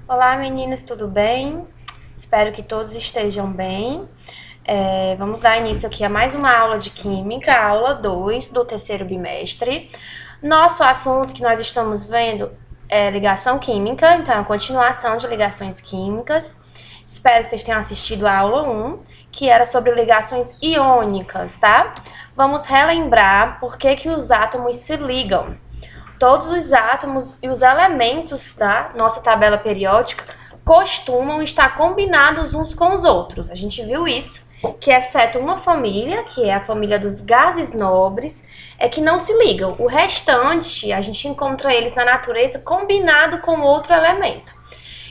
Olá meninas, tudo bem? Espero que todos estejam bem. Vamos dar início aqui a mais uma aula de Química, aula 2 do terceiro bimestre. Nosso assunto que nós estamos vendo é ligação química, então é a continuação de ligações químicas. Espero que vocês tenham assistido a aula 1, que era sobre ligações iônicas, tá? Vamos relembrar por que os átomos se ligam. Todos os átomos e os elementos da nossa tabela periódica costumam estar combinados uns com os outros. A gente viu isso, que exceto uma família, que é a família dos gases nobres, é que não se ligam. O restante, a gente encontra eles na natureza combinado com outro elemento.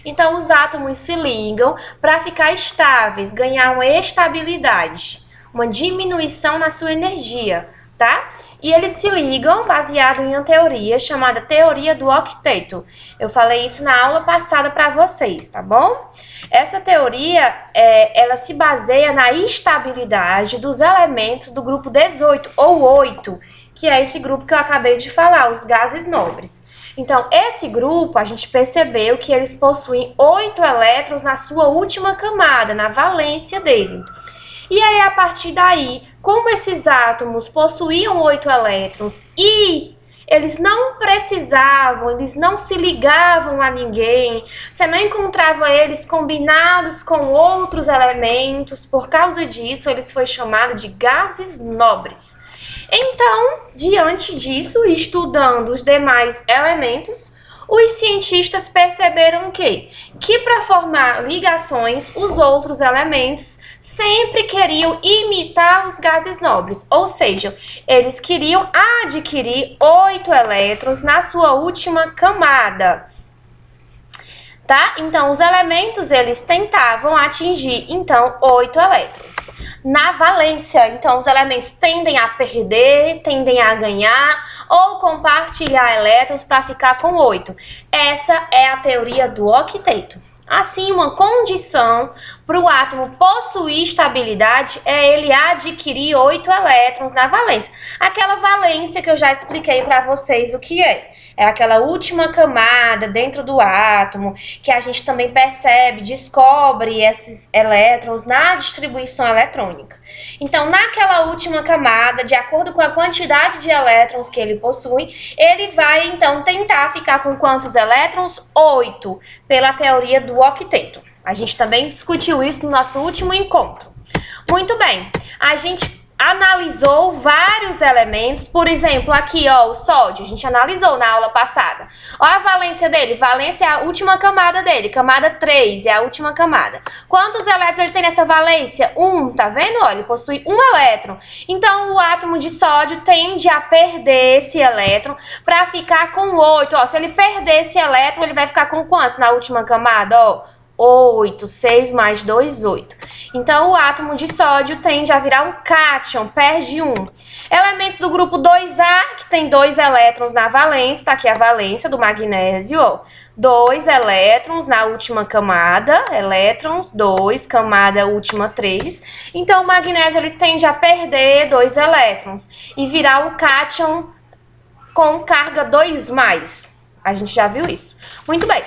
Então, os átomos se ligam para ficar estáveis, ganhar uma estabilidade, uma diminuição na sua energia, tá? E eles se ligam baseado em uma teoria chamada teoria do octeto. Eu falei isso na aula passada para vocês, tá bom? Essa teoria, ela se baseia na estabilidade dos elementos do grupo 18 ou 8, que é esse grupo que eu acabei de falar, os gases nobres. Então, esse grupo, a gente percebeu que eles possuem 8 elétrons na sua última camada, na valência dele. E aí, a partir daí, como esses átomos possuíam 8 elétrons e eles não precisavam, eles não se ligavam a ninguém, você não encontrava eles combinados com outros elementos, por causa disso, eles foram chamados de gases nobres. Então, diante disso, estudando os demais elementos, os cientistas perceberam que para formar ligações, os outros elementos sempre queriam imitar os gases nobres, ou seja, eles queriam adquirir 8 elétrons na sua última camada. Tá? Então, os elementos, eles tentavam atingir, então, 8 elétrons. Na valência, então, os elementos tendem a perder, tendem a ganhar ou compartilhar elétrons para ficar com 8. Essa é a teoria do octeto. Assim, uma condição para o átomo possuir estabilidade é ele adquirir 8 elétrons na valência. Aquela valência que eu já expliquei para vocês o que é. É aquela última camada dentro do átomo que a gente também percebe, descobre esses elétrons na distribuição eletrônica. Então, naquela última camada, de acordo com a quantidade de elétrons que ele possui, ele vai, então, tentar ficar com quantos elétrons? 8, pela teoria do octeto. A gente também discutiu isso no nosso último encontro. Muito bem, a gente analisou vários elementos, por exemplo, aqui, ó, o sódio, a gente analisou na aula passada. Ó a valência dele, valência é a última camada dele, camada 3 é a última camada. Quantos elétrons ele tem nessa valência? 1, tá vendo? Ó, ele possui 1 elétron. Então, o átomo de sódio tende a perder esse elétron para ficar com 8. Ó, se ele perder esse elétron, ele vai ficar com quantos na última camada? Ó, 8, 6 mais 2, 8. Então, o átomo de sódio tende a virar um cátion, perde 1. Elementos do grupo 2A, que tem 2 elétrons na valência, tá aqui a valência do magnésio, ó. 2 elétrons na última camada, elétrons, 2, camada última 3. Então, o magnésio ele tende a perder 2 elétrons e virar um cátion com carga 2+. A gente já viu isso. Muito bem.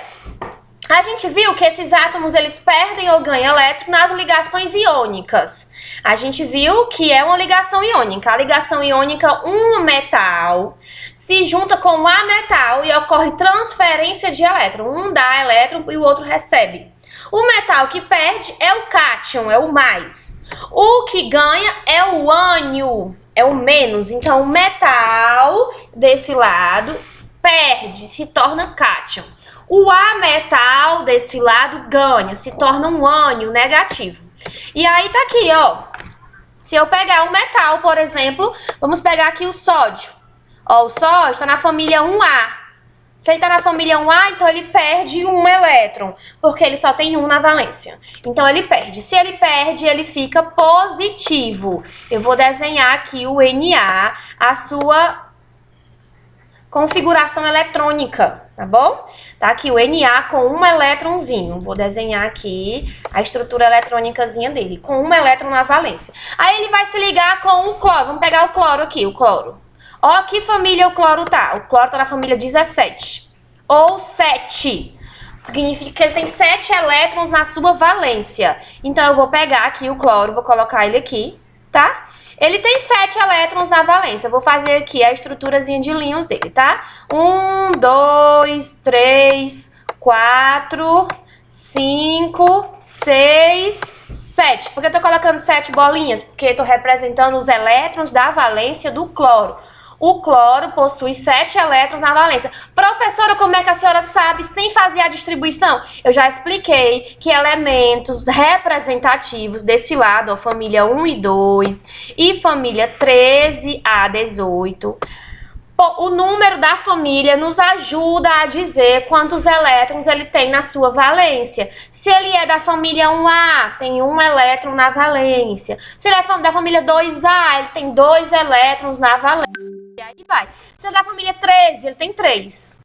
A gente viu que esses átomos, eles perdem ou ganham elétron nas ligações iônicas. A gente viu que é uma ligação iônica. A ligação iônica, um metal se junta com um ametal e ocorre transferência de elétron. Um dá elétron e o outro recebe. O metal que perde é o cátion, é o mais. O que ganha é o ânion, é o menos. Então, o metal desse lado perde, se torna cátion. O ametal desse lado ganha, se torna um ânion negativo. E aí tá aqui, ó. Se eu pegar um metal, por exemplo, vamos pegar aqui o sódio. Ó, o sódio está na família 1A. Se ele está na família 1A, então ele perde um elétron, porque ele só tem um na valência. Então ele perde. Se ele perde, ele fica positivo. Eu vou desenhar aqui o Na, a sua configuração eletrônica, tá bom? Tá aqui o Na com um elétronzinho. Vou desenhar aqui a estrutura eletrônicazinha dele, com um elétron na valência. Aí ele vai se ligar com o cloro. Vamos pegar o cloro aqui, o cloro. Ó, que família o cloro tá? O cloro tá na família 17. Ou 7. significa que ele tem 7 elétrons na sua valência. Então, eu vou pegar aqui o cloro, vou colocar ele aqui, tá? Ele tem 7 elétrons na valência. Eu vou fazer aqui a estruturazinha de íons dele, tá? 1, 2, 3, 4, 5, 6, 7. Por que eu tô colocando 7 bolinhas? Porque eu tô representando os elétrons da valência do cloro. O cloro possui 7 elétrons na valência. Professora, como é que a senhora sabe sem fazer a distribuição? Eu já expliquei que elementos representativos desse lado, ó, família 1 e 2 e família 13 a 18, o número da família nos ajuda a dizer quantos elétrons ele tem na sua valência. Se ele é da família 1A, tem 1 elétron na valência. Se ele é da família 2A, ele tem 2 elétrons na valência. E aí vai. Se ele é da família 13, ele tem 3.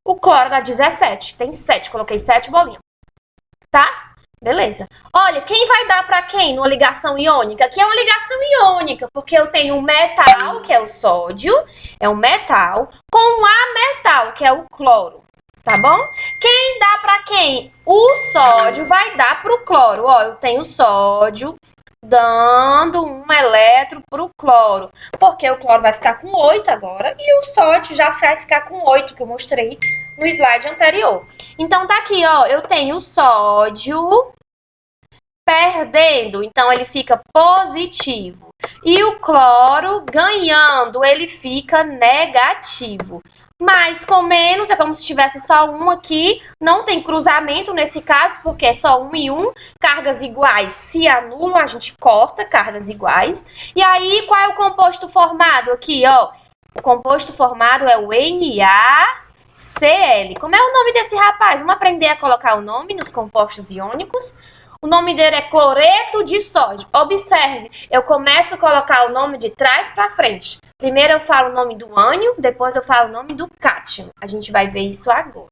O cloro dá 17, tem 7. Coloquei 7 bolinhas. Tá? Beleza. Olha, quem vai dar para quem numa ligação iônica? Aqui é uma ligação iônica, porque eu tenho um metal, que é o sódio, é um metal, com um ametal, que é o cloro, tá bom? Quem dá para quem? O sódio vai dar para o cloro. Ó, eu tenho sódio dando um elétron para o cloro, porque o cloro vai ficar com 8 agora, e o sódio já vai ficar com 8, que eu mostrei no slide anterior. Então, tá aqui, ó, eu tenho o sódio perdendo, então ele fica positivo. E o cloro ganhando, ele fica negativo. Mas com menos, é como se tivesse só um aqui, não tem cruzamento nesse caso, porque é só 1 e 1, cargas iguais se anulam, a gente corta cargas iguais. E aí, qual é o composto formado aqui, ó? O composto formado é o NaCl. Como é o nome desse rapaz? Vamos aprender a colocar o nome nos compostos iônicos. O nome dele é cloreto de sódio. Observe, eu começo a colocar o nome de trás para frente. Primeiro eu falo o nome do ânion, depois eu falo o nome do cátion. A gente vai ver isso agora.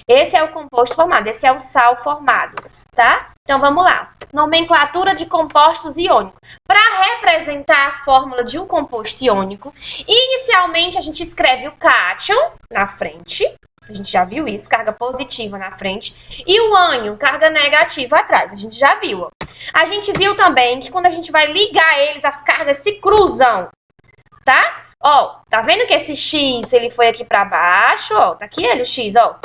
Esse é o composto formado, esse é o sal formado, tá? Então vamos lá. Nomenclatura de compostos iônicos. Para representar a fórmula de um composto iônico, inicialmente a gente escreve o cátion na frente. A gente já viu isso, carga positiva na frente. E o ânion, carga negativa atrás. A gente já viu, ó. A gente viu também que quando a gente vai ligar eles, as cargas se cruzam, tá? Ó, tá vendo que esse X, ele foi aqui pra baixo, ó. Tá aqui ele, o X, ó.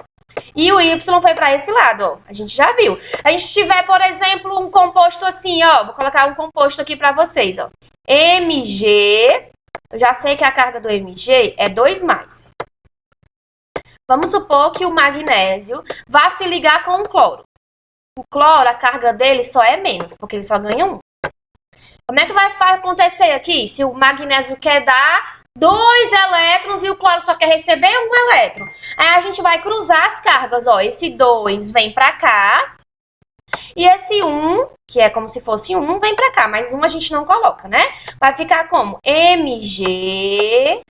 E o Y foi pra esse lado, ó. A gente já viu. A gente tiver, por exemplo, um composto assim, ó. Vou colocar um composto aqui pra vocês, ó. Mg. Eu já sei que a carga do Mg é 2+. Vamos supor que o magnésio vá se ligar com o cloro. O cloro, a carga dele só é menos, porque ele só ganha 1. Como é que vai acontecer aqui? Se o magnésio quer dar 2 elétrons e o cloro só quer receber 1 elétron. Aí a gente vai cruzar as cargas, ó. Esse 2 vem pra cá. E esse 1, que é como se fosse 1, vem pra cá. Mas 1 a gente não coloca, né? Vai ficar como? MgCl2.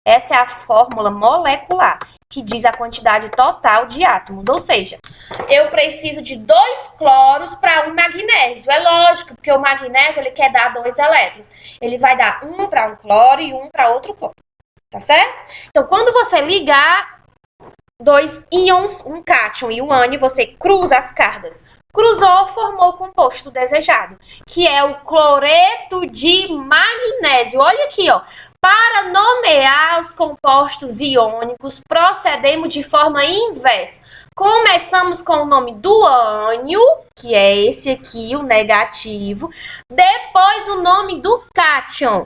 Essa é a fórmula molecular que diz a quantidade total de átomos. Ou seja, eu preciso de 2 cloros para 1 magnésio. É lógico, porque o magnésio ele quer dar 2 elétrons. Ele vai dar 1 para um cloro e 1 para outro cloro. Tá certo? Então, quando você ligar 2 íons, um cátion e um ânion, você cruza as cargas. Cruzou, formou o composto desejado, que é o cloreto de magnésio. Olha aqui, ó. Para nomear os compostos iônicos, procedemos de forma inversa. Começamos com o nome do ânion, que é esse aqui, o negativo. Depois o nome do cátion.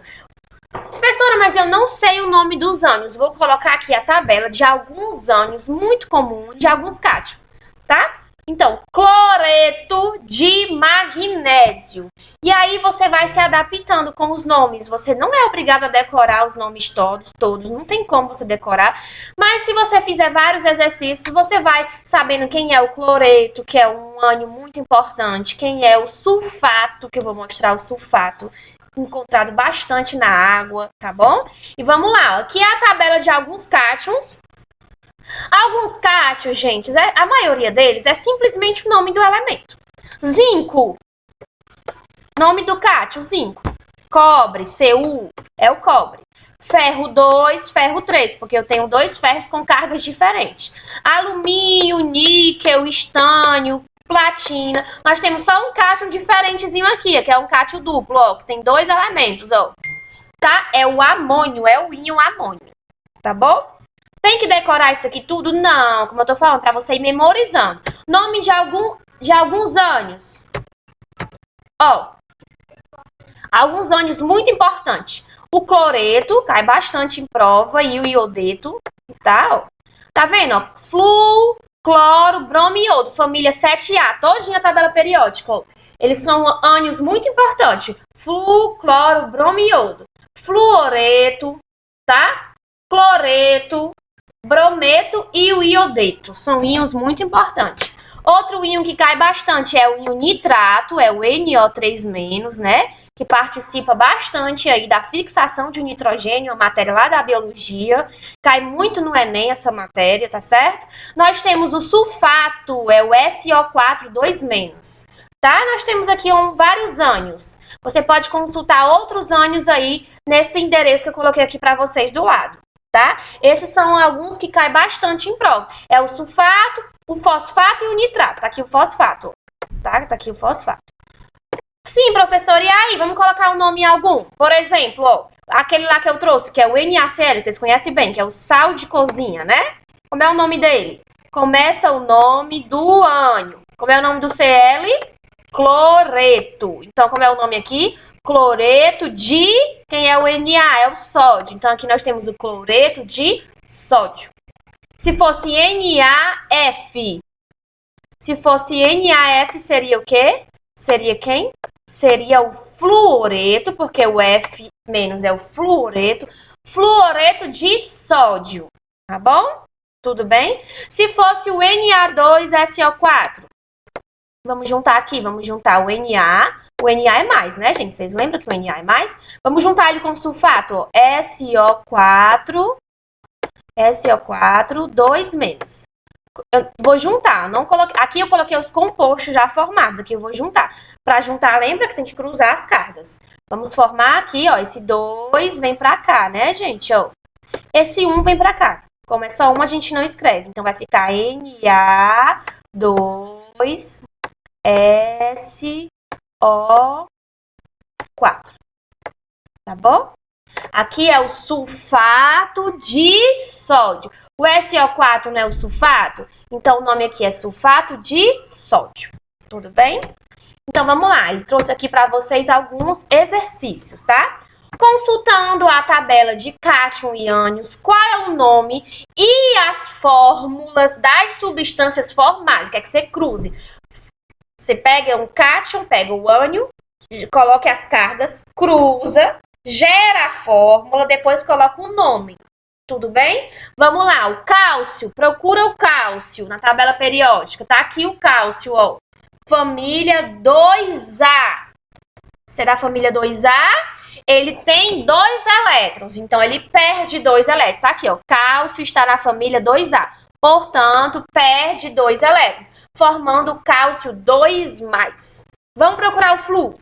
Professora, mas eu não sei o nome dos ânions. Vou colocar aqui a tabela de alguns ânions muito comuns, de alguns cátions, tá? Então, cloreto de magnésio. E aí você vai se adaptando com os nomes. Você não é obrigado a decorar os nomes todos. Não tem como você decorar. Mas se você fizer vários exercícios, você vai sabendo quem é o cloreto, que é um ânion muito importante. Quem é o sulfato, que eu vou mostrar o sulfato, encontrado bastante na água, tá bom? E vamos lá. Aqui é a tabela de alguns cátions. Alguns cátions, gente, a maioria deles é simplesmente o nome do elemento. Zinco. Nome do cátion, zinco. Cobre, Cu, é o cobre. Ferro 2, ferro 3, porque eu tenho dois ferros com cargas diferentes. Alumínio, níquel, estânio, platina. Nós temos só um cátion diferentezinho aqui, que é um cátion duplo, ó, que tem dois elementos, ó. Tá? É o amônio, é o íon amônio. Tá bom? Tem que decorar isso aqui tudo? Não, como eu tô falando, pra você ir memorizando. Nome de alguns ânions. Ó, alguns ânions muito importantes. O cloreto, cai bastante em prova, e o iodeto, tá? Ó. Tá vendo, ó? Flu, cloro, bromo e iodo, família 7A, todinha a tabela periódica, ó. Eles são ânions muito importantes. Flu, cloro, bromo e iodo. Fluoreto, tá? Cloreto, brometo e o iodeto. São íons muito importantes. Outro íon que cai bastante é o íon nitrato, é o NO3-, né? Que participa bastante aí da fixação de nitrogênio, a matéria lá da biologia. Cai muito no Enem essa matéria, tá certo? Nós temos o sulfato, é o SO4 2-. Tá? Nós temos aqui vários ânions. Você pode consultar outros ânions aí nesse endereço que eu coloquei aqui para vocês do lado, tá? Esses são alguns que caem bastante em prova. É o sulfato, o fosfato e o nitrato. Tá aqui o fosfato, tá? Tá aqui o fosfato. Sim, professor, e aí? Vamos colocar o nome em algum? Por exemplo, ó, aquele lá que eu trouxe, que é o NaCl, vocês conhecem bem, que é o sal de cozinha, né? Como é o nome dele? Começa o nome do ânion. Como é o nome do Cl? Cloreto. Então, como é o nome aqui? Cloreto de... Quem é o Na? É o sódio. Então, aqui nós temos o cloreto de sódio. Se fosse NaF. Se fosse NaF, seria o quê? Seria quem? Seria o fluoreto, porque o F- é o fluoreto. Fluoreto de sódio. Tá bom? Tudo bem? Se fosse o Na2SO4. Vamos juntar aqui, vamos juntar o Na. O Na é mais, né, gente? Vocês lembram que o Na é mais? Vamos juntar ele com o sulfato, ó. SO4, 2-. Eu vou juntar, não coloquei, aqui eu coloquei os compostos já formados, aqui eu vou juntar. Para juntar, lembra que tem que cruzar as cargas. Vamos formar aqui, ó, esse 2 vem para cá, né, gente, ó. Esse 1 vem para cá. Como é só um, a gente não escreve. Então, vai ficar Na2 SO4. Tá bom? Aqui é o sulfato de sódio. O SO4 não é o sulfato? Então, o nome aqui é sulfato de sódio. Tudo bem? Então, vamos lá. Ele trouxe aqui para vocês alguns exercícios, tá? Consultando a tabela de cátion e ânions, qual é o nome e as fórmulas das substâncias formais? Quer que você cruze. Você pega um cátion, pega o ânion, coloque as cargas, cruza, gera a fórmula, depois coloca o nome. Tudo bem? Vamos lá, o cálcio, procura o cálcio na tabela periódica. Tá aqui o cálcio, ó. Família 2A. Será a família 2A? Ele tem 2 elétrons, então ele perde 2 elétrons. Tá aqui, ó. Cálcio está na família 2A. Portanto, perde 2 elétrons, formando o cálcio 2+. Vamos procurar o flúor.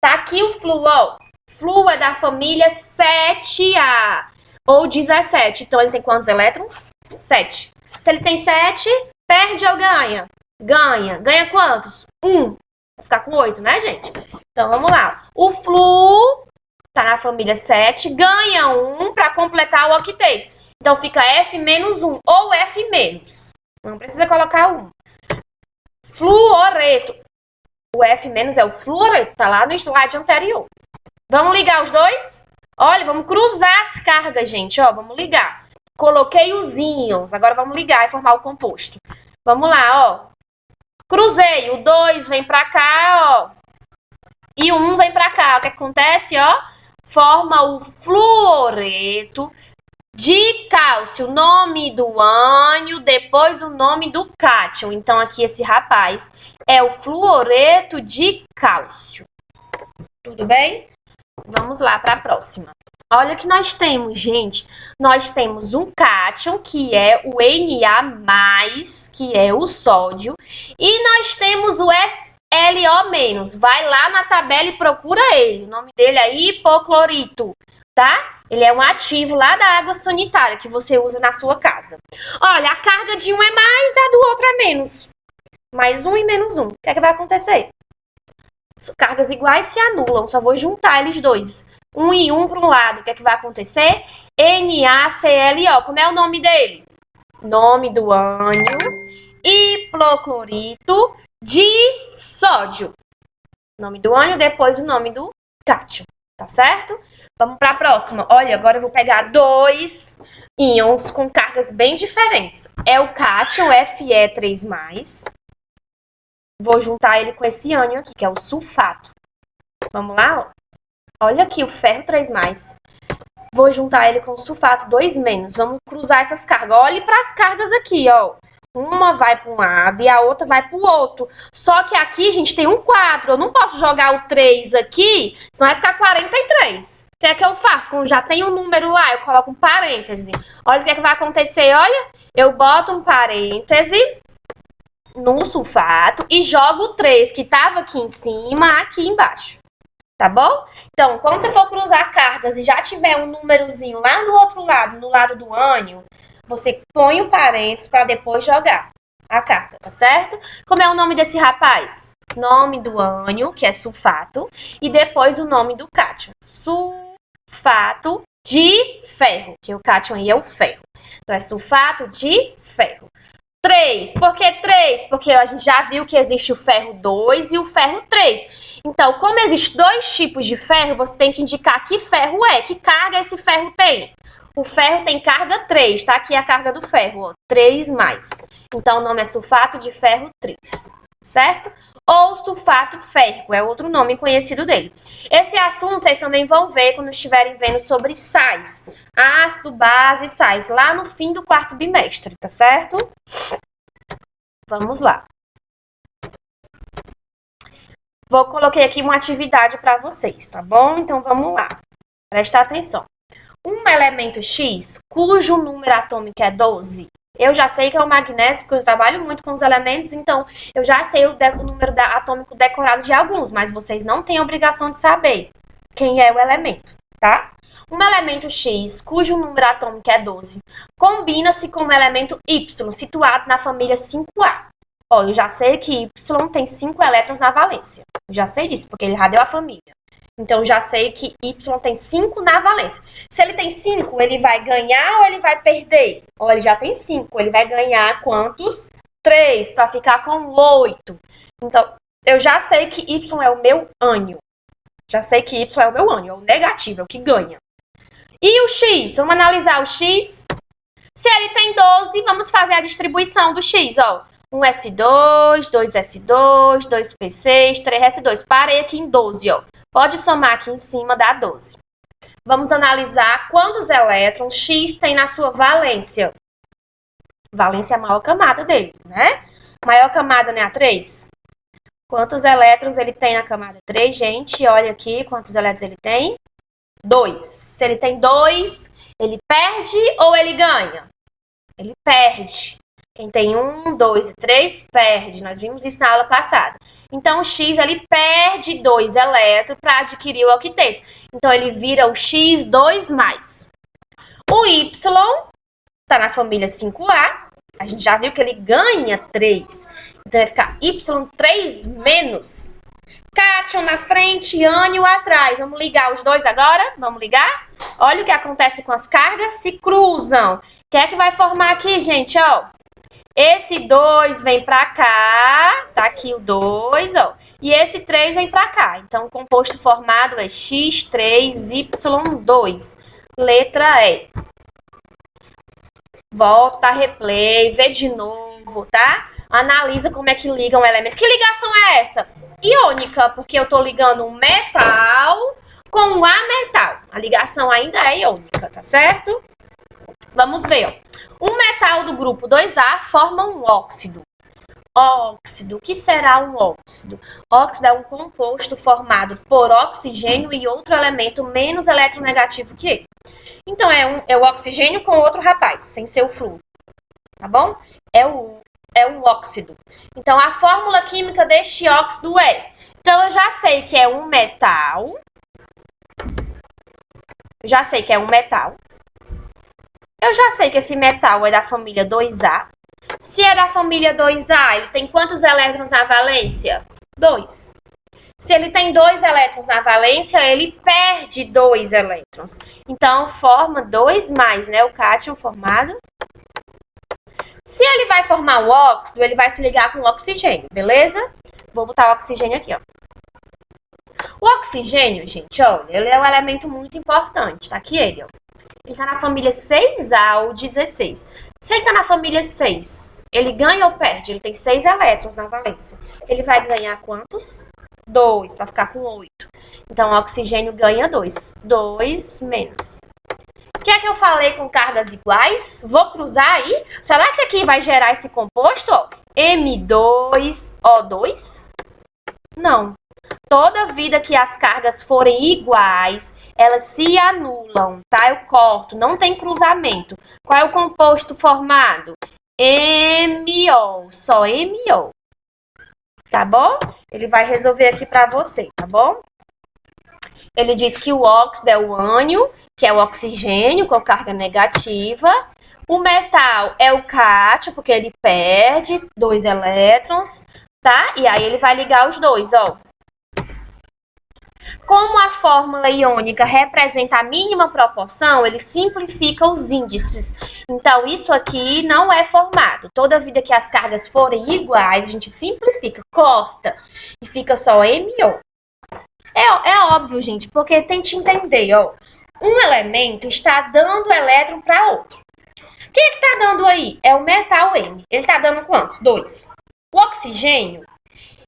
Tá aqui o flúor, ó. Flúor é da família 7A. Ou 17. Então, ele tem quantos elétrons? 7. Se ele tem 7, perde ou ganha? Ganha. Ganha quantos? 1. Vai ficar com 8, né, gente? Então, vamos lá. O flúor tá na família 7, ganha 1 para completar o octeto. Então, fica F-1 ou F-. Não precisa colocar 1. Fluoreto. O F- é o fluoreto. Tá lá no slide anterior. Vamos ligar os dois? Olha, vamos cruzar as cargas, gente, ó, vamos ligar. Coloquei os íons, agora vamos ligar e formar o composto. Vamos lá, ó. Cruzei, o 2 vem pra cá, ó. E o 1 vem pra cá. O que acontece, ó? Forma o fluoreto de cálcio, nome do ânion, depois o nome do cátion. Então, aqui esse rapaz é o fluoreto de cálcio. Tudo bem? Vamos lá para a próxima. Olha o que nós temos, gente. Nós temos um cátion, que é o Na+, que é o sódio. E nós temos o LO-. Vai lá na tabela e procura ele. O nome dele é hipoclorito, tá? Ele é um ativo lá da água sanitária que você usa na sua casa. Olha, a carga de um é mais, a do outro é menos. Mais um e menos um. O que é que vai acontecer? Cargas iguais se anulam, só vou juntar eles dois. Um e um para um lado. O que é que vai acontecer? NaClO. Como é o nome dele? Nome do ânion. Hipoclorito de sódio. Nome do ânion, depois o nome do cátion. Tá certo? Vamos para a próxima. Olha, agora eu vou pegar dois íons com cargas bem diferentes. É o cátion Fe3+. Vou juntar ele com esse ânion aqui, que é o sulfato. Vamos lá? Olha aqui o ferro 3+. Vou juntar ele com o sulfato 2-. Vamos cruzar essas cargas. Olhe para as cargas aqui, ó. Uma vai para um lado e a outra vai para o outro. Só que aqui, gente, tem um 4. Eu não posso jogar o 3 aqui, senão vai ficar 43. O que é que eu faço? Quando já tem um número lá, eu coloco um parêntese. Olha o que é que vai acontecer. Olha, eu boto um parêntese no sulfato e jogo o 3 que estava aqui em cima, aqui embaixo. Tá bom? Então, quando você for cruzar cargas e já tiver um númerozinho lá do outro lado, no lado do ânion, você põe o parênteses para depois jogar a carga, tá certo? Como é o nome desse rapaz? Nome do ânion, que é sulfato, e depois o nome do cátion. Sulfato de ferro, que o cátion aí é o ferro. Então, é sulfato de ferro. 3. Por que 3? Porque a gente já viu que existe o ferro 2 e o ferro 3. Então, como existem dois tipos de ferro, você tem que indicar que ferro é, que carga esse ferro tem. O ferro tem carga 3, tá? Aqui a carga do ferro, ó, 3+. Então, o nome é sulfato de ferro 3, certo? Ou sulfato férrico, é outro nome conhecido dele. Esse assunto vocês também vão ver quando estiverem vendo sobre sais. Ácido, base e sais, lá no fim do 4º bimestre, tá certo? Vamos lá. Coloquei aqui uma atividade para vocês, tá bom? Então, vamos lá. Presta atenção. Um elemento X, cujo número atômico é 12, eu já sei que é o magnésio, porque eu trabalho muito com os elementos, então eu já sei o número atômico decorado de alguns, mas vocês não têm a obrigação de saber quem é o elemento, tá? Um elemento X, cujo número atômico é 12, combina-se com o elemento Y, situado na família 5A. Ó, eu já sei que Y tem 5 elétrons na valência. Eu já sei disso, porque ele já deu a família. Então, já sei que Y tem 5 na valência. Se ele tem 5, ele vai ganhar ou ele vai perder? Ou ele já tem 5, ele vai ganhar quantos? 3, para ficar com 8. Então, eu já sei que Y é o meu ânion. Já sei que Y é o meu ânion, é o negativo, é o que ganha. E o X? Vamos analisar o X. Se ele tem 12, vamos fazer a distribuição do X, ó. 1s2, 2s2, 2p6, 3s2. Parei aqui em 12, ó. Pode somar aqui em cima, dá 12. Vamos analisar quantos elétrons X tem na sua valência. Valência é a maior camada dele, né? Maior camada, né? A 3. Quantos elétrons ele tem na camada 3, gente? Olha aqui quantos elétrons ele tem. 2. Se ele tem 2, ele perde ou ele ganha? Ele perde. Quem tem 1, 2 e 3, perde. Nós vimos isso na aula passada. Então, o X, ele perde 2 elétrons para adquirir o octeto. Então, ele vira o X2+. O Y está na família 5A. A gente já viu que ele ganha 3. Então, vai ficar Y3-. Cátion na frente, ânion atrás. Vamos ligar os dois agora? Vamos ligar? Olha o que acontece com as cargas. Se cruzam. O que é que vai formar aqui, gente? Ó. Esse 2 vem pra cá, tá aqui o 2, ó. E esse 3 vem pra cá. Então, o composto formado é X3Y2. Letra E. Volta, replay, vê de novo, tá? Analisa como é que liga um elemento. Que ligação é essa? Iônica, porque eu tô ligando um metal com um ametal. A ligação ainda é iônica, tá certo? Vamos ver, ó. Um metal do grupo 2A forma um óxido. Óxido, o que será um óxido? Óxido é um composto formado por oxigênio e outro elemento menos eletronegativo que ele. Então, é o oxigênio com outro rapaz, sem ser o flúor, tá bom? É é um óxido. Então, a fórmula química deste óxido é... Então, eu já sei que é um metal. Eu já sei que esse metal é da família 2A. Se é da família 2A, ele tem quantos elétrons na valência? 2. Se ele tem 2 elétrons na valência, ele perde 2 elétrons. Então, forma 2 mais, né? O cátion formado. Se ele vai formar um óxido, ele vai se ligar com o oxigênio, beleza? Vou botar o oxigênio aqui, ó. O oxigênio, gente, olha, ele é um elemento muito importante. Tá aqui ele, ó. Ele tá na família 6A ou 16. Se ele tá na família 6, ele ganha ou perde? Ele tem 6 elétrons na valência. Ele vai ganhar quantos? 2, para ficar com 8. Então, o oxigênio ganha 2. 2 menos. O que é que eu falei com cargas iguais? Vou cruzar aí. Será que aqui vai gerar esse composto? Ó, M2O2? Não. Toda vida que as cargas forem iguais, elas se anulam, tá? Eu corto, não tem cruzamento. Qual é o composto formado? MO, só MO. Tá bom? Ele vai resolver aqui pra você, tá bom? Ele diz que o óxido é o ânion, que é o oxigênio com carga negativa. O metal é o cátion, porque ele perde 2 elétrons, tá? E aí ele vai ligar os dois, ó. Como a fórmula iônica representa a mínima proporção, ele simplifica os índices. Então, isso aqui não é formado. Toda vida que as cargas forem iguais, a gente simplifica, corta e fica só MO. É óbvio, gente, porque tente entender, ó. Um elemento está dando elétron para outro. O que está dando aí? É o metal M. Ele está dando quantos? 2. O oxigênio,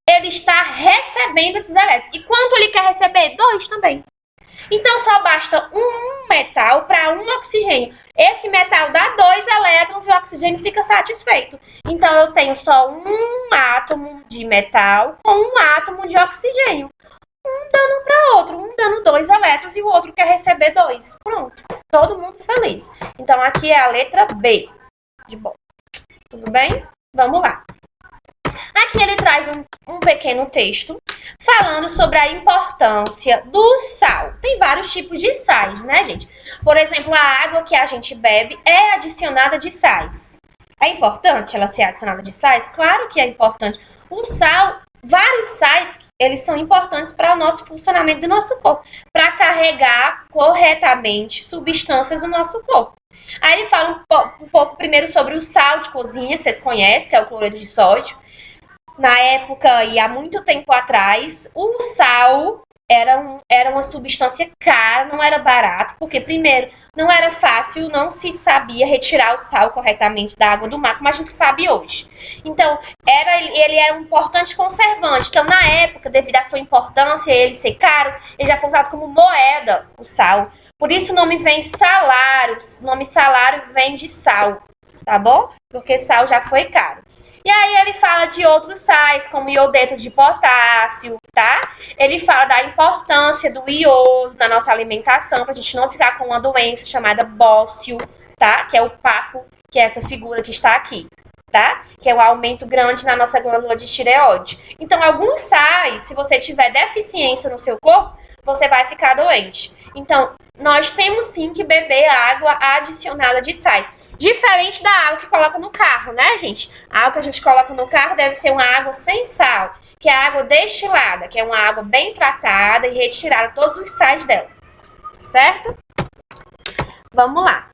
ele está recebendo esses elétrons. E quanto ele quer receber? 2 também. Então, só basta um metal para um oxigênio. Esse metal dá 2 elétrons e o oxigênio fica satisfeito. Então, eu tenho só um átomo de metal com um átomo de oxigênio. Um dando para outro, um dando 2 elétrons e o outro quer receber 2. Pronto, todo mundo feliz. Então, aqui é a letra B de bom. Tudo bem? Vamos lá. Aqui ele traz um pequeno texto falando sobre a importância do sal. Tem vários tipos de sais, né, gente? Por exemplo, a água que a gente bebe é adicionada de sais. É importante ela ser adicionada de sais? Claro que é importante. O sal, vários sais, eles são importantes para o nosso funcionamento do nosso corpo, para carregar corretamente substâncias do nosso corpo. Aí ele fala um pouco primeiro sobre o sal de cozinha, que vocês conhecem, que é o cloreto de sódio. Na época e há muito tempo atrás, o sal era uma substância cara, não era barato, porque primeiro não era fácil, não se sabia retirar o sal corretamente da água do mar, como a gente sabe hoje. Então, ele era um importante conservante. Então, na época, devido à sua importância, ele ser caro, ele já foi usado como moeda, o sal. Por isso o nome vem salário, o nome salário vem de sal, tá bom? Porque sal já foi caro. E aí ele fala de outros sais, como iodeto de potássio, tá? Ele fala da importância do iodo na nossa alimentação, pra gente não ficar com uma doença chamada bócio, tá? Que é o papo, que é essa figura que está aqui, tá? Que é um aumento grande na nossa glândula de tireoide. Então, alguns sais, se você tiver deficiência no seu corpo, você vai ficar doente. Então, nós temos sim que beber água adicionada de sais. Diferente da água que coloca no carro, né, gente? A água que a gente coloca no carro deve ser uma água sem sal, que é a água destilada, que é uma água bem tratada e retirada todos os sais dela, certo? Vamos lá.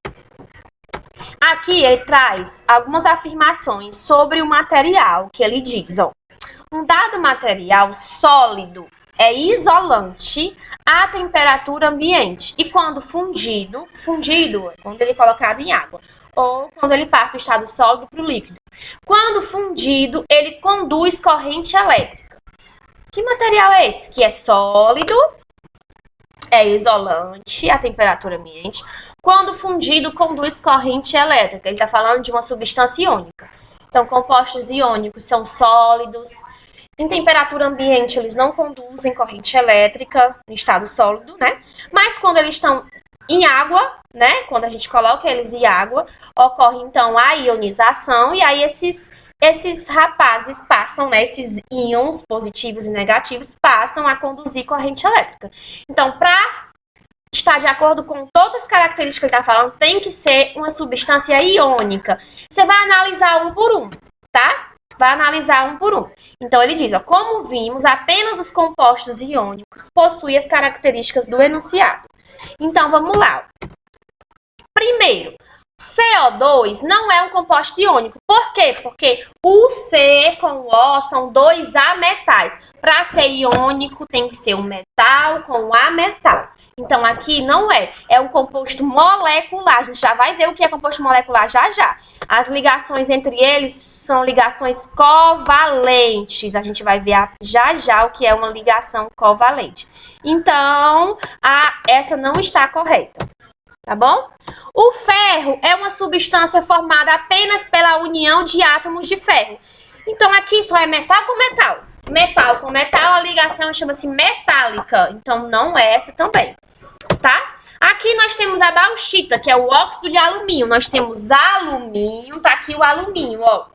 Aqui ele traz algumas afirmações sobre o material, que ele diz, ó. Um dado material sólido é isolante à temperatura ambiente e quando fundido é quando ele é colocado em água, ou quando ele passa do estado sólido para o líquido. Quando fundido, ele conduz corrente elétrica. Que material é esse? Que é sólido, é isolante à temperatura ambiente. Quando fundido, conduz corrente elétrica. Ele está falando de uma substância iônica. Então, compostos iônicos são sólidos. Em temperatura ambiente, eles não conduzem corrente elétrica no estado sólido, né? Mas quando eles estão em água, né? Quando a gente coloca eles em água, ocorre então a ionização e aí esses esses rapazes passam, né, esses íons positivos e negativos passam a conduzir corrente elétrica. Então, para estar de acordo com todas as características que ele está falando, tem que ser uma substância iônica. Você vai analisar um por um, tá? Vai analisar um por um. Então, ele diz, ó, como vimos, apenas os compostos iônicos possuem as características do enunciado. Então, vamos lá. Primeiro, CO2 não é um composto iônico. Por quê? Porque o C com o O são dois ametais. Para ser iônico, tem que ser um metal com um ametal. Então, aqui não é. É um composto molecular. A gente já vai ver o que é composto molecular já já. As ligações entre eles são ligações covalentes. A gente vai ver já já o que é uma ligação covalente. Então, essa não está correta. Tá bom? O ferro é uma substância formada apenas pela união de átomos de ferro. Então, aqui só é metal com metal. Metal com metal, a ligação chama-se metálica. Então, não é essa também, tá? Aqui nós temos a bauxita, que é o óxido de alumínio. Nós temos alumínio, tá aqui o alumínio, ó.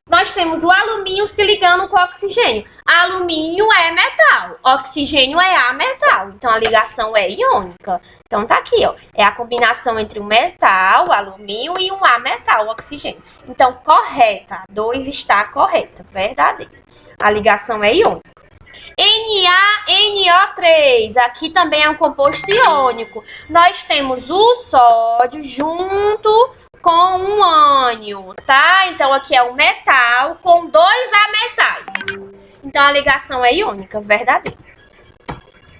Nós temos o alumínio se ligando com o oxigênio. Alumínio é metal, oxigênio é ametal. Então, a ligação é iônica. Então, tá aqui, ó. É a combinação entre o metal, o alumínio e um ametal, o oxigênio. Então, correta. 2 está correta, verdadeira. A ligação é iônica. NaNO3. Aqui também é um composto iônico. Nós temos o sódio junto com um ânion, tá? Então, aqui é um metal com 2 ametais. Então, a ligação é iônica, verdadeira.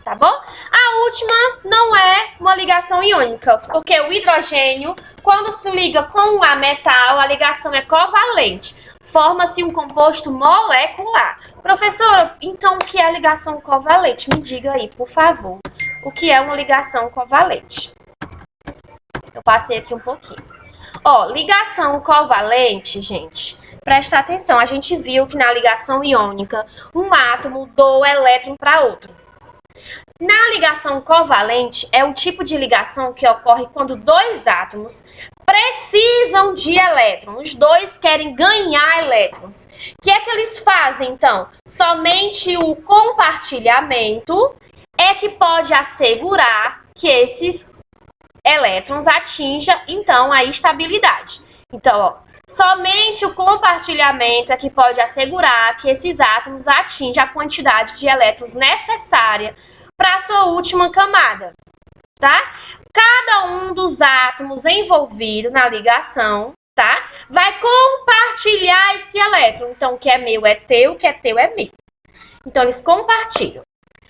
Tá bom? A última não é uma ligação iônica, porque o hidrogênio, quando se liga com um ametal, a ligação é covalente. Forma-se um composto molecular. Professora, então o que é ligação covalente? Me diga aí, por favor, o que é uma ligação covalente? Eu passei aqui um pouquinho. Ó, ligação covalente, gente, presta atenção. A gente viu que na ligação iônica, um átomo doa elétron para outro. Na ligação covalente, é um tipo de ligação que ocorre quando 2 átomos precisam de elétrons. Os 2 querem ganhar elétrons. O que é que eles fazem, então? Somente o compartilhamento é que pode assegurar que esses elétrons atinja, então, a estabilidade. Então, ó, somente o compartilhamento é que pode assegurar que esses átomos atinjam a quantidade de elétrons necessária para a sua última camada, tá? Cada um dos átomos envolvido na ligação, tá? Vai compartilhar esse elétron. Então, o que é meu é teu, o que é teu é meu. Então, eles compartilham.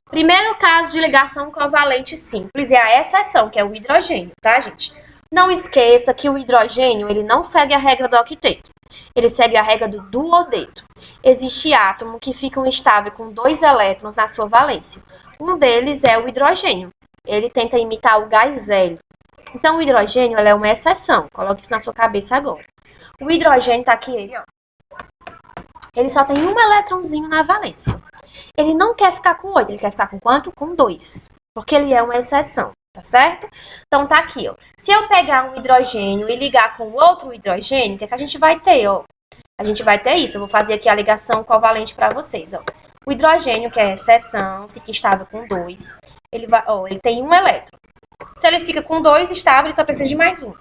Primeiro caso de ligação covalente simples é a exceção, que é o hidrogênio, tá, gente? Não esqueça que o hidrogênio, ele não segue a regra do octeto. Ele segue a regra do duodeto. Existe átomo que ficam estável com 2 elétrons na sua valência. Um deles é o hidrogênio. Ele tenta imitar o gás hélio. Então, o hidrogênio ele é uma exceção. Coloque isso na sua cabeça agora. O hidrogênio tá aqui, ele, ó. Ele só tem um elétronzinho na valência. Ele não quer ficar com 8, ele quer ficar com quanto? Com 2. Porque ele é uma exceção, tá certo? Então, tá aqui, ó. Se eu pegar um hidrogênio e ligar com outro hidrogênio, o que é que a gente vai ter, ó? A gente vai ter isso. Eu vou fazer aqui a ligação covalente para vocês, ó. O hidrogênio, que é exceção, fica estável com 2. Ele tem um elétron. Se ele fica com 2 estável, ele só precisa de mais um.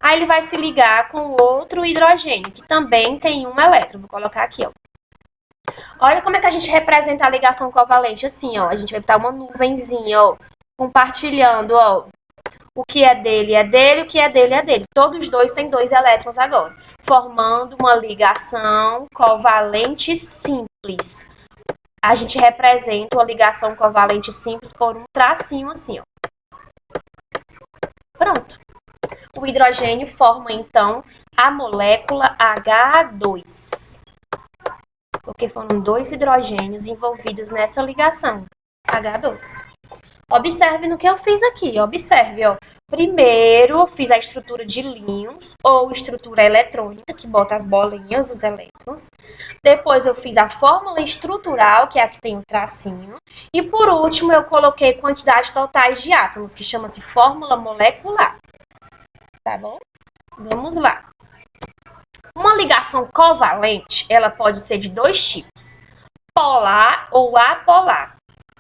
Aí ele vai se ligar com outro hidrogênio, que também tem um elétron. Vou colocar aqui, ó. Olha como é que a gente representa a ligação covalente, assim, ó. A gente vai botar uma nuvenzinha, ó, compartilhando, ó. O que é dele, o que é dele, é dele. Todos os dois têm 2 elétrons agora, formando uma ligação covalente simples. A gente representa uma ligação covalente simples por um tracinho assim, ó. Pronto. O hidrogênio forma, então, a molécula H2. Porque foram 2 hidrogênios envolvidos nessa ligação, H2. Observe no que eu fiz aqui, observe, ó. Primeiro, fiz a estrutura de íons, ou estrutura eletrônica, que bota as bolinhas, os elétrons. Depois, eu fiz a fórmula estrutural, que é a que tem o tracinho. E, por último, eu coloquei quantidades totais de átomos, que chama-se fórmula molecular. Tá bom? Vamos lá. Uma ligação covalente, ela pode ser de dois tipos, polar ou apolar.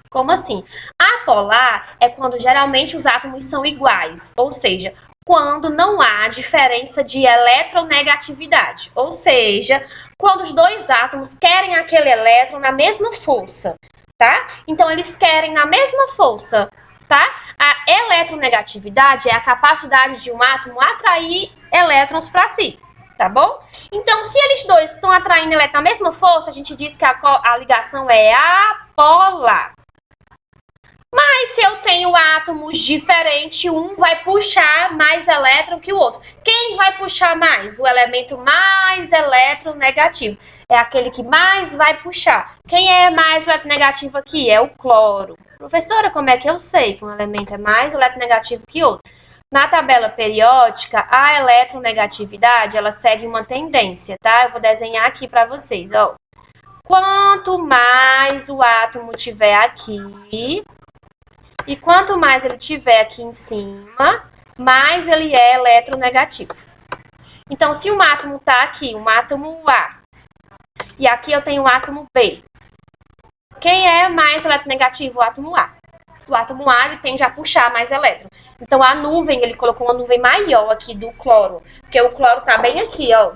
Como assim? Apolar é quando geralmente os átomos são iguais, ou seja, quando não há diferença de eletronegatividade, ou seja, quando os dois átomos querem aquele elétron na mesma força, tá? Então, eles querem na mesma força, tá? A eletronegatividade é a capacidade de um átomo atrair elétrons para si, tá bom? Então, se eles dois estão atraindo elétrons na mesma força, a gente diz que a ligação é apolar. Mas se eu tenho átomos diferentes, um vai puxar mais elétron que o outro. Quem vai puxar mais? O elemento mais eletronegativo. É aquele que mais vai puxar. Quem é mais eletronegativo aqui? É o cloro. Professora, como é que eu sei que um elemento é mais eletronegativo que outro? Na tabela periódica, a eletronegatividade, ela segue uma tendência, tá? Eu vou desenhar aqui para vocês, ó. Quanto mais o átomo tiver aqui, e quanto mais ele tiver aqui em cima, mais ele é eletronegativo. Então, se um átomo está aqui, um átomo A, e aqui eu tenho um átomo B, quem é mais eletronegativo? O átomo A. O átomo A ele tende a puxar mais elétron. Então, a nuvem, ele colocou uma nuvem maior aqui do cloro, porque o cloro está bem aqui, ó.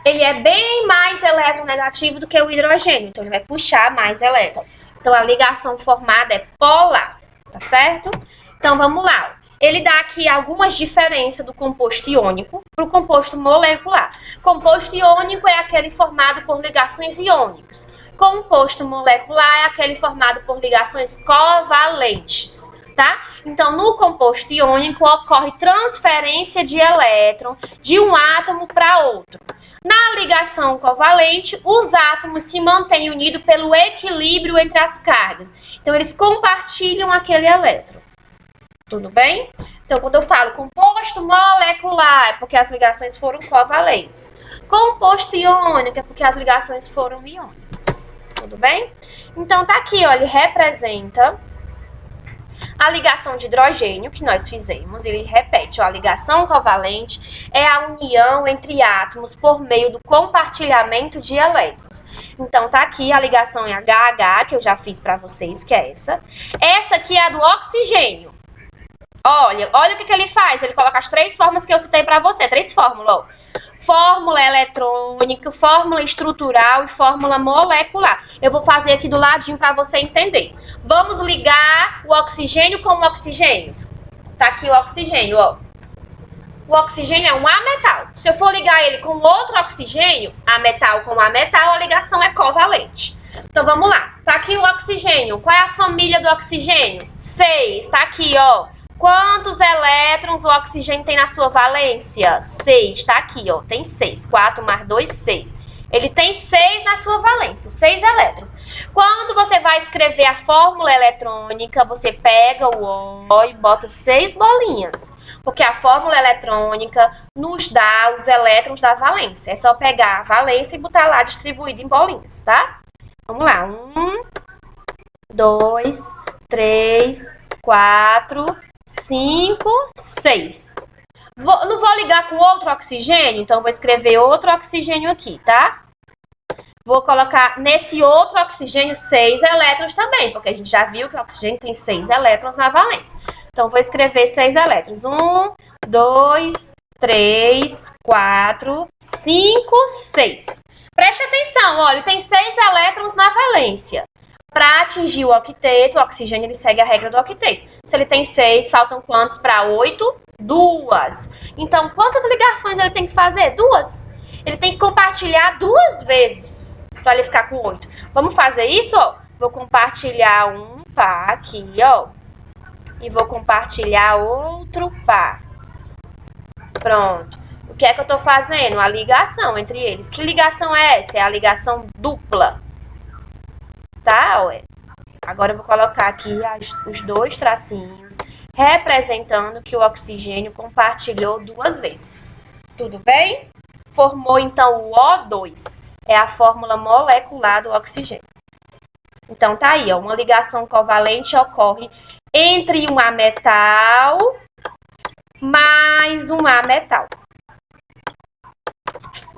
Ele é bem mais eletronegativo do que o hidrogênio, então ele vai puxar mais elétron. Então, a ligação formada é polar, tá certo? Então, vamos lá. Ele dá aqui algumas diferenças do composto iônico para o composto molecular. Composto iônico é aquele formado por ligações iônicas. Composto molecular é aquele formado por ligações covalentes, tá? Então, no composto iônico ocorre transferência de elétron de um átomo para outro. Na ligação covalente, os átomos se mantêm unidos pelo equilíbrio entre as cargas. Então, eles compartilham aquele elétron. Tudo bem? Então, quando eu falo composto molecular, é porque as ligações foram covalentes. Composto iônico é porque as ligações foram iônicas. Tudo bem? Então, tá aqui, ó, ele representa a ligação de hidrogênio que nós fizemos. Ele repete, ó, a ligação covalente é a união entre átomos por meio do compartilhamento de elétrons. Então, tá aqui a ligação em HH, que eu já fiz para vocês, que é essa. Essa aqui é a do oxigênio. Olha o que ele faz. Ele coloca as três fórmulas que eu citei para você. Três fórmulas, ó. Fórmula eletrônica, fórmula estrutural e fórmula molecular. Eu vou fazer aqui do ladinho para você entender. Vamos ligar o oxigênio com o oxigênio. Tá aqui o oxigênio, ó. O oxigênio é um ametal. Se eu for ligar ele com outro oxigênio, ametal com ametal, a ligação é covalente. Então, vamos lá. Tá aqui o oxigênio. Qual é a família do oxigênio? 6. Tá aqui, ó. Quantos elétrons o oxigênio tem na sua valência? 6, tá aqui, ó, tem 6. 4 mais 2, 6. Ele tem 6 na sua valência, 6 elétrons. Quando você vai escrever a fórmula eletrônica, você pega o O e bota 6 bolinhas. Porque a fórmula eletrônica nos dá os elétrons da valência. É só pegar a valência e botar lá distribuído em bolinhas, tá? Vamos lá. 1, 2, 3, 4... 5, 6. Não vou ligar com outro oxigênio, então vou escrever outro oxigênio aqui, tá? Vou colocar nesse outro oxigênio 6 elétrons também, porque a gente já viu que o oxigênio tem 6 elétrons na valência. Então, vou escrever 6 elétrons. 1, 2, 3, 4, 5, 6. Preste atenção, olha, ele tem 6 elétrons na valência. Para atingir o octeto, o oxigênio ele segue a regra do octeto. Se ele tem 6, faltam quantos para 8? 2. Então, quantas ligações ele tem que fazer? 2. Ele tem que compartilhar 2 vezes para ele ficar com 8. Vamos fazer isso, ó? Vou compartilhar um par aqui, ó. E vou compartilhar outro par. Pronto. O que é que eu estou fazendo? A ligação entre eles. Que ligação é essa? É a ligação dupla. Tá? Agora eu vou colocar aqui os 2 tracinhos, representando que o oxigênio compartilhou 2 vezes. Tudo bem? Formou, então, o O2. É a fórmula molecular do oxigênio. Então, tá aí, ó, uma ligação covalente ocorre entre um ametal mais um ametal.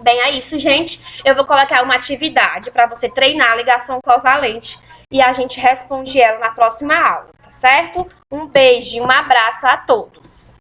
Bem, é isso, gente. Eu vou colocar uma atividade para você treinar a ligação covalente e a gente responde ela na próxima aula, tá certo? Um beijo e um abraço a todos.